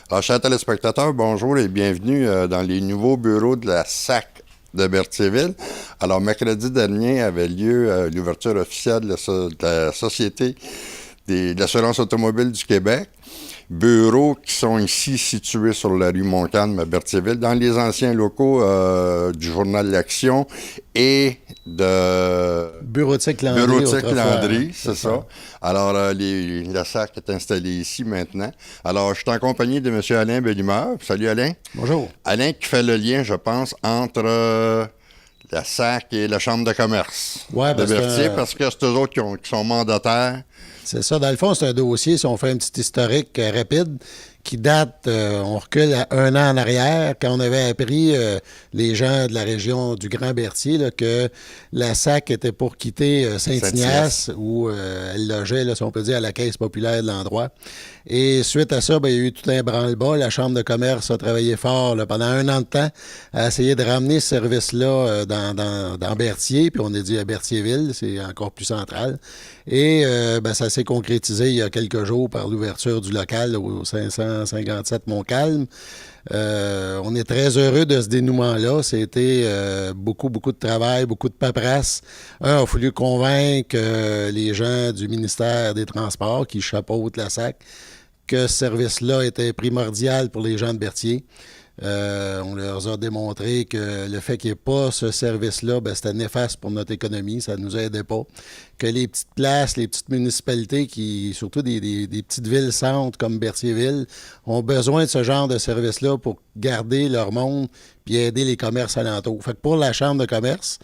Alors, chers téléspectateurs, bonjour et bienvenue dans les nouveaux bureaux de la SAC de Berthierville. Alors, mercredi dernier avait lieu l'ouverture officielle de la Société de l'assurance automobile du Québec. Bureaux qui sont ici situés sur la rue Montcalm à Berthierville, dans les anciens locaux du Journal L'Action et de Bureautique Landry, c'est ça. Alors, la SAC est installée ici maintenant. Alors, je suis en compagnie de M. Alain Bellimeur. Salut Alain. Bonjour. Alain qui fait le lien, je pense, entre la SAC et la Chambre de commerce de Berthier, parce que c'est eux autres qui sont mandataires. C'est ça. Dans le fond, c'est un dossier, si on fait un petit historique rapide, qui date, on recule à 1 an en arrière, quand on avait appris, les gens de la région du Grand-Berthier, là, que la SAC était pour quitter Saint-Ignace, où elle logeait, là, si on peut dire, à la Caisse populaire de l'endroit. Et suite à ça, ben, il y a eu tout un branle-bas. La Chambre de commerce a travaillé fort là, pendant 1 an de temps à essayer de ramener ce service-là dans Berthier, puis on est dit à Berthierville, c'est encore plus central. Et ben, ça s'est concrétisé il y a quelques jours par l'ouverture du local au 557 Montcalm. On est très heureux de ce dénouement-là. C'était beaucoup de travail, beaucoup de paperasse. Il a fallu convaincre les gens du ministère des Transports qui chapeautent la SAC que ce service-là était primordial pour les gens de Berthier. On leur a démontré que le fait qu'il n'y ait pas ce service-là, ben, c'était néfaste pour notre économie, ça ne nous aidait pas. Que les petites places, les petites municipalités, surtout des petites villes-centres comme Berthierville, ont besoin de ce genre de service-là pour garder leur monde puis aider les commerces alentours. Fait que pour la Chambre de commerce,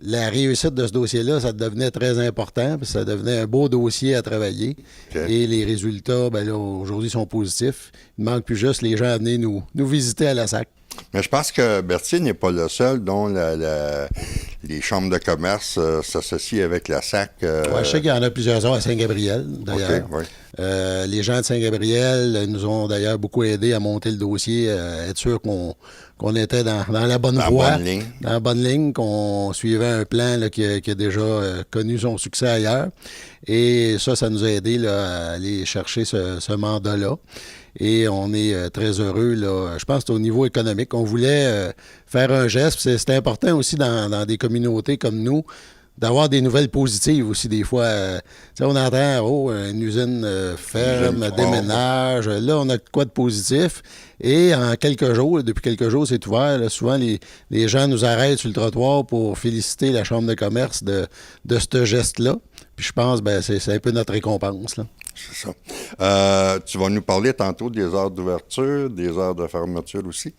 la réussite de ce dossier-là, ça devenait très important, puis ça devenait un beau dossier à travailler. Okay. Et les résultats, ben là, aujourd'hui, sont positifs. Il ne manque plus juste les gens à venir nous visiter à la SAC. Mais je pense que Berthier n'est pas le seul dont les chambres de commerce s'associent avec la SAC. Ouais, je sais qu'il y en a plusieurs autres à Saint-Gabriel, d'ailleurs. Okay, ouais. Les gens de Saint-Gabriel nous ont d'ailleurs beaucoup aidé à monter le dossier, à être sûr qu'on était dans la bonne voie, dans la bonne ligne, qu'on suivait un plan là, qui a déjà connu son succès ailleurs. Et ça nous a aidé là, à aller chercher ce mandat-là. Et on est très heureux, là. Je pense que c'est au niveau économique. On voulait faire un geste. C'est important aussi dans des communautés comme nous d'avoir des nouvelles positives aussi des fois. On entend, une usine ferme, déménage. Là, on a quoi de positif. Et en quelques jours, depuis quelques jours, c'est ouvert. Là, souvent, les gens nous arrêtent sur le trottoir pour féliciter la Chambre de commerce de ce geste-là. Puis je pense que c'est un peu notre récompense, là. C'est ça. Tu vas nous parler tantôt des heures d'ouverture, des heures de fermeture aussi.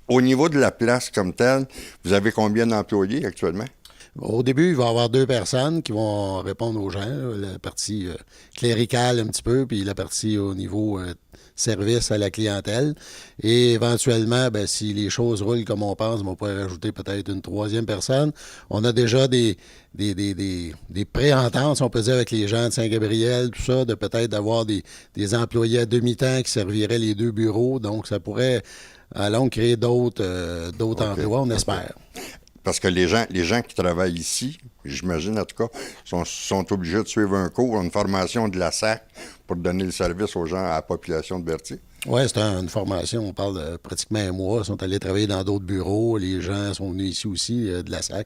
Au niveau de la place comme telle, vous avez combien d'employés actuellement? Au début, il va y avoir 2 personnes qui vont répondre aux gens, là, la partie cléricale un petit peu, puis la partie au niveau service à la clientèle. Et éventuellement, ben, si les choses roulent comme on pense, on pourrait rajouter peut-être une 3e personne. On a déjà des pré-ententes, si on peut dire, avec les gens de Saint-Gabriel, tout ça, de peut-être d'avoir des employés à demi-temps qui serviraient les 2 bureaux. Donc, ça pourrait à long créer d'autres emplois, on espère. Parce que les gens qui travaillent ici, j'imagine en tout cas, sont obligés de suivre un cours, une formation de la SAC pour donner le service aux gens, à la population de Berthier. Oui, c'est une formation. On parle de pratiquement 1 mois. Ils sont allés travailler dans d'autres bureaux. Les gens sont venus ici aussi, de la SAC.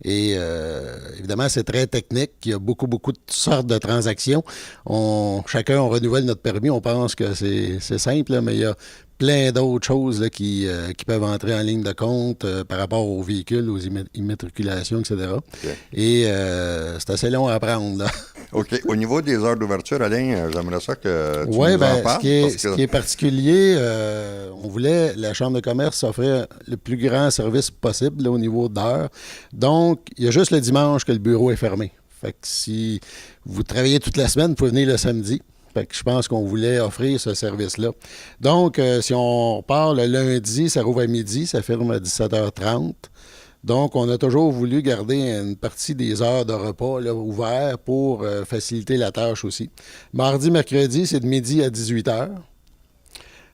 Et évidemment, c'est très technique. Il y a beaucoup de sortes de transactions. Chacun, on renouvelle notre permis. On pense que c'est simple, là, mais il y a plein d'autres choses là, qui peuvent entrer en ligne de compte par rapport aux véhicules, aux immatriculations, etc. Okay. Et c'est assez long à apprendre, là. OK. Au niveau des heures d'ouverture, Alain, j'aimerais ça que tu nous en parles. Ce qui est particulier, on voulait, la Chambre de commerce offrir le plus grand service possible là, au niveau d'heures. Donc, il y a juste le dimanche que le bureau est fermé. Fait que si vous travaillez toute la semaine, vous pouvez venir le samedi. Fait que je pense qu'on voulait offrir ce service-là. Donc, si on part le lundi, ça rouvre à midi, ça ferme à 17h30. Donc, on a toujours voulu garder une partie des heures de repas là, ouvertes pour faciliter la tâche aussi. Mardi, mercredi, c'est de midi à 18h.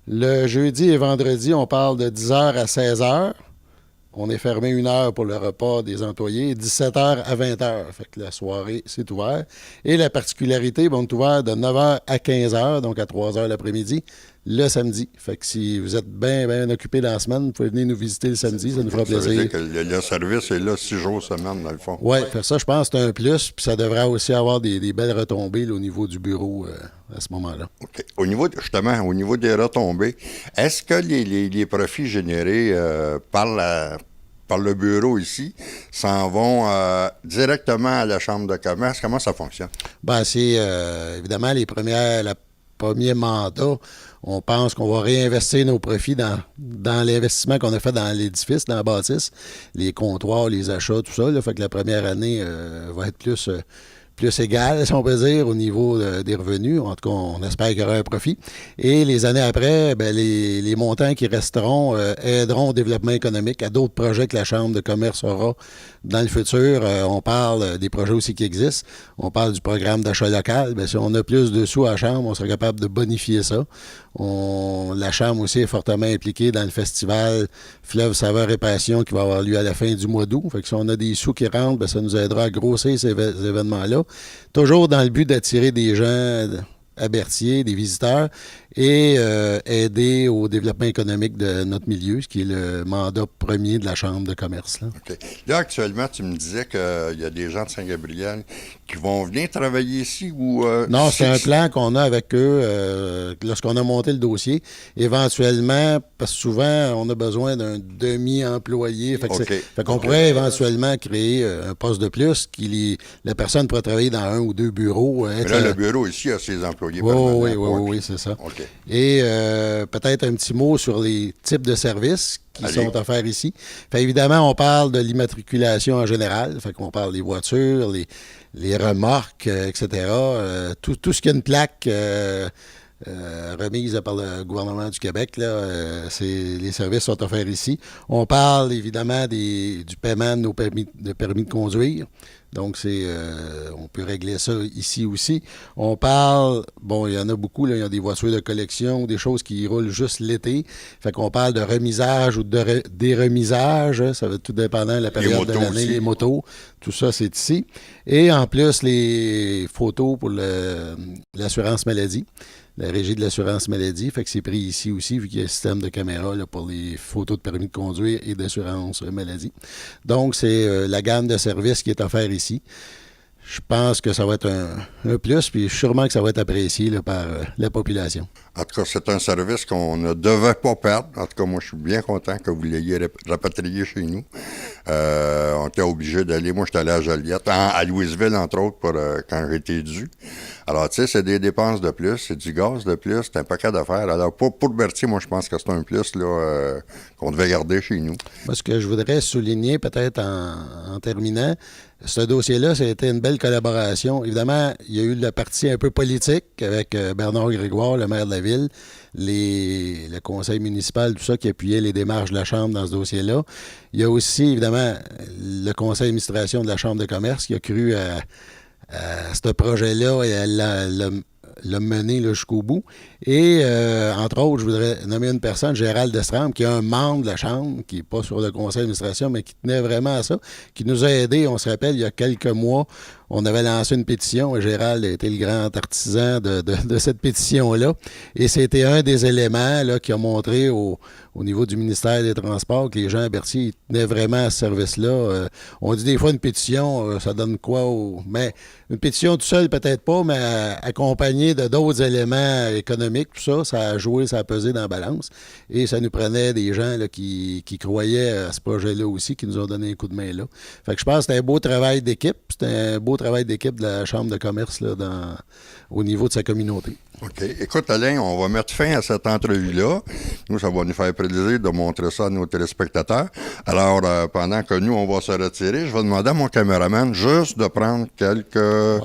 Le jeudi et vendredi, on parle de 10h à 16h. On est fermé 1 heure pour le repas des employés, 17h à 20h. Fait que la soirée, c'est ouvert. Et la particularité, on est ouvert de 9h à 15h, donc à 3h l'après-midi, le samedi. Fait que si vous êtes bien occupé dans la semaine, vous pouvez venir nous visiter le samedi, ça nous fera plaisir. Ça veut dire que le service est là 6 jours semaine, dans le fond. Oui, ça, je pense que c'est un plus, puis ça devrait aussi avoir des belles retombées là, au niveau du bureau à ce moment-là. OK. Au niveau des retombées, est-ce que les profits générés par le bureau ici s'en vont directement à la Chambre de commerce? Comment ça fonctionne? Ben, c'est évidemment le premier mandat. On pense qu'on va réinvestir nos profits dans l'investissement qu'on a fait dans l'édifice, dans la bâtisse, les comptoirs, les achats, tout ça. Là, fait que la première année va être plus égale, si on peut dire, au niveau des revenus. En tout cas, on espère qu'il y aura un profit. Et les années après, les montants qui resteront aideront au développement économique, à d'autres projets que la Chambre de commerce aura dans le futur. On parle des projets aussi qui existent. On parle du programme d'achat local. Bien, si on a plus de sous à la Chambre, on sera capable de bonifier ça. La Chambre aussi est fortement impliquée dans le festival Fleuve Saveur et Passion qui va avoir lieu à la fin du mois d'août. Fait que si on a des sous qui rentrent, bien, ça nous aidera à grossir ces événements-là. Toujours dans le but d'attirer des gens à Berthier, des visiteurs, et aider au développement économique de notre milieu, ce qui est le mandat premier de la Chambre de commerce. Là, OK. Là, actuellement, tu me disais qu'il y a des gens de Saint-Gabriel qui vont venir travailler ici ou... non, c'est un plan qu'on a avec eux lorsqu'on a monté le dossier. Éventuellement, parce que souvent, on a besoin d'un demi-employé. Fait qu'on pourrait éventuellement créer un poste de plus. La personne pourrait travailler dans 1 ou 2 bureaux. Mais là, le bureau ici a ses employés permanents. Oui, c'est ça. OK. Et peut-être un petit mot sur les types de services qui sont offerts ici. Fait évidemment, on parle de l'immatriculation en général. Fait qu'on parle des voitures, les remorques, etc. Tout ce qui a une plaque remise par le gouvernement du Québec, là, les services sont offerts ici. On parle évidemment du paiement de nos permis de conduire. Donc, on peut régler ça ici aussi. On parle, il y en a beaucoup, là, il y a des voitures de collection ou des choses qui roulent juste l'été. Fait qu'on parle de remisage ou de déremisage. Ça va être tout dépendant de la période de l'année. Aussi. Les motos, tout ça, c'est ici. Et en plus, les photos pour l'assurance maladie. La régie de l'assurance maladie, fait que c'est pris ici aussi, vu qu'il y a un système de caméra là, pour les photos de permis de conduire et d'assurance maladie. Donc, c'est la gamme de services qui est offerte ici. Je pense que ça va être un plus, puis sûrement que ça va être apprécié là, par la population. En tout cas, c'est un service qu'on ne devait pas perdre. En tout cas, moi, je suis bien content que vous l'ayez rapatrié chez nous. On était obligé d'aller. Moi, j'étais allé à Joliette, à Louisville, entre autres, quand j'étais dû. Alors, tu sais, c'est des dépenses de plus, c'est du gaz de plus, c'est un paquet d'affaires. Alors, pour Berthier, moi, je pense que c'est un plus là, qu'on devait garder chez nous. Moi, ce que je voudrais souligner, peut-être en terminant, ce dossier-là, ça a été une belle collaboration. Évidemment, il y a eu la partie un peu politique avec Bernard Grégoire, le maire de la ville, le conseil municipal, tout ça, qui appuyait les démarches de la Chambre dans ce dossier-là. Il y a aussi, évidemment, le conseil d'administration de la Chambre de commerce qui a cru à ce projet-là et à l'a mené là, jusqu'au bout. Et, entre autres, je voudrais nommer une personne, Gérald Destrambe, qui est un membre de la Chambre, qui n'est pas sur le conseil d'administration, mais qui tenait vraiment à ça, qui nous a aidés. On se rappelle, il y a quelques mois, on avait lancé une pétition et Gérald a été le grand artisan de cette pétition-là. Et c'était un des éléments là, qui a montré au niveau du ministère des Transports que les gens à Berthier tenaient vraiment à ce service-là. On dit des fois une pétition, ça donne quoi? Mais une pétition tout seul, peut-être pas, mais accompagnée de d'autres éléments économiques, tout ça, ça a joué, ça a pesé dans la balance. Et ça nous prenait des gens là, qui croyaient à ce projet-là aussi, qui nous ont donné un coup de main là. Fait que je pense que c'était un beau travail d'équipe. C'était un beau travail d'équipe de la Chambre de commerce là, au niveau de sa communauté. OK. Écoute, Alain, on va mettre fin à cette entrevue-là. Nous, ça va nous faire plaisir de montrer ça à nos téléspectateurs. Alors, pendant que nous, on va se retirer, je vais demander à mon caméraman juste de prendre quelques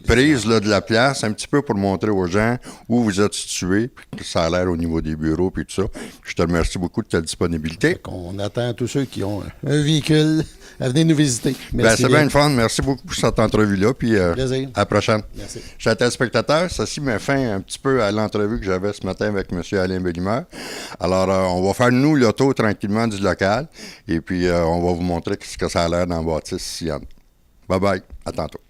prises là, de la place, un petit peu pour montrer aux gens où vous êtes situés, puis que ça a l'air au niveau des bureaux, puis tout ça. Je te remercie beaucoup de ta disponibilité. On attend tous ceux qui ont un véhicule à venir nous visiter. Merci. C'est bien le fun. Merci beaucoup pour cette entrevue-là, puis à la prochaine. Merci. Chers téléspectateurs, ceci met fin un petit peu à l'entrevue que j'avais ce matin avec M. Alain Bellimeur. Alors, on va faire, nous, le tour tranquillement du local. Et puis, on va vous montrer ce que ça a l'air dans la bâtisse ici. Bye-bye. À tantôt.